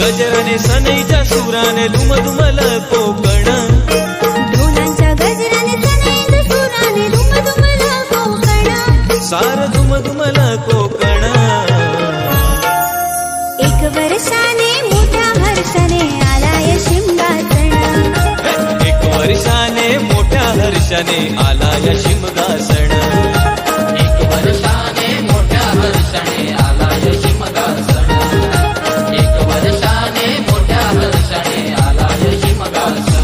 गजराने सनईच्या सुराने दुमदुमल कोकण, ढोलांच्या गजराने सनईच्या सुराने दुमदुमल कोकण, सार दुमदुमल कोकण. एक वर्षाने मोठ्या हर्षाने आलाय शिमगासण, एक वर्षाने मोठ्या हर्षाने आलाय शिमगासण. एक वर्षाने मोठ्या हर्षाने आलाय शिमगासण, एक वर्षाने मोठ्या हर्षाने आलाय शिमगासण.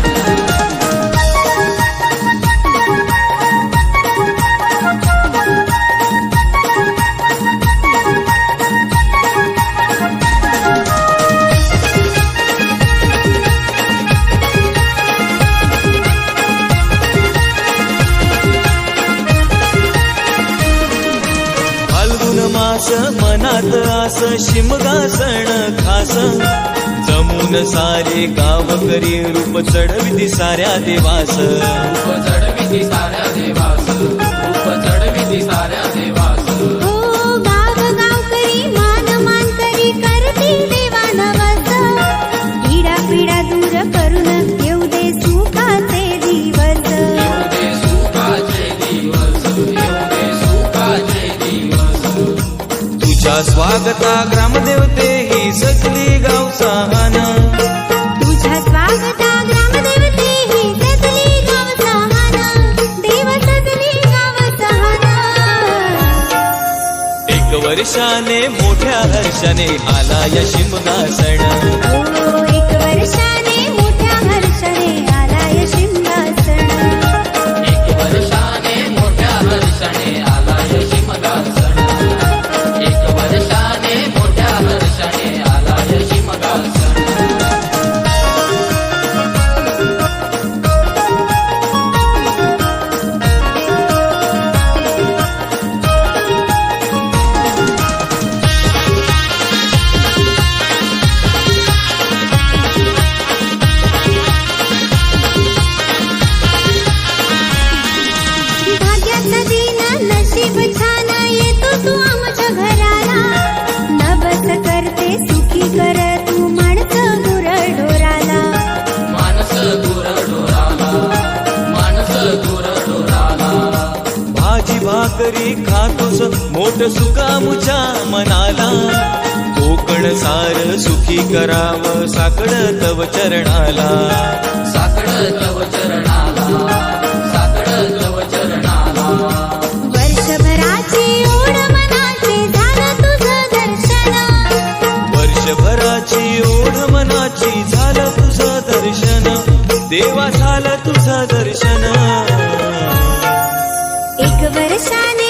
मास मनात आस शिमगासण खास, जमून सारे गाव करी रूप चढविती साऱ्या देवास. रूप चढविती साऱ्या देवास, रूप चढविती साऱ्या देवास. हो गाव गावकरी मान मान करी करती देवा नवस, पीडा पीडा दूर करून येऊ दे सुखाचे दिवस. येऊ दे सुखाचे दिवस, येऊ दे सुखाचे दिवस. तुझ्या स्वागता ग्रामदेवते ही सजली गाव सहान, तुझ्या स्वागता ग्रामदेवते ही सजली गाव सहान, देव सजली गाव सहान. एक वर्षाने मोठ्या हर्षाने आलाय शिमगासण. हो एक वर्षाने मोठ्या हर्षाने आलाय शिमगासण, एक वर्षाने मोठ्या हर्षाने आलाय शिमगासण, एक वर्षाने मोठ्या हर्षाने आलाय शिमगासण. भाग्याचा दिन नशीब छान येतो तू आमच्या घराला, नवस करते सुखी कर तू माणसं गुरढोराला. मानस गुरढोराला, मानस गुरढोराला. भाजी भाकरी खातोस मोठ सुकामुच्या मनाला, कोकण सार सुखी करावं साकड तव चरणाला. साकड तव चरणाला, साकड तव चरणाला. वर्षभराची ओढ मनाची झालं तुझं दर्शन, वर्षभराची ओढ मनाची झालं तुझं दर्शन, देवा झालं तुझं दर्शन. एक वर्षाने